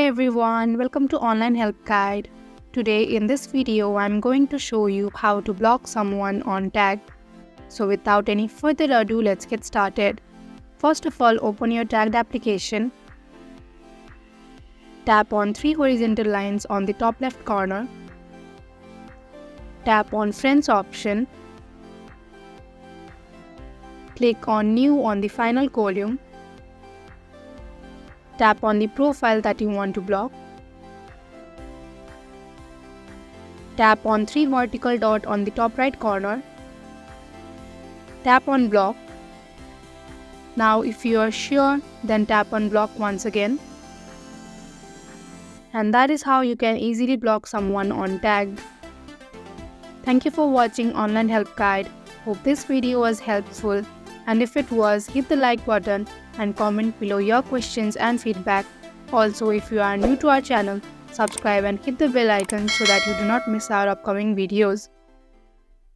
Hey everyone, welcome to Online Help Guide. Today in this video, I'm going to show you how to block someone on tag. So without any further ado, let's get started. First of all, open your tagged application. Tap on three horizontal lines on the top left corner. Tap on Friends option. Click on New on the final column. Tap on the profile that you want to block. Tap on three vertical dot on the top right corner. Tap on block. Now if you are sure, then tap on block once again. And that is how you can easily block someone on tag. Thank you for watching Online Help Guide. Hope this video was helpful, and if it was, hit the like button and comment below your questions and feedback. Also, if you are new to our channel, subscribe and hit the bell icon so that you do not miss our upcoming videos.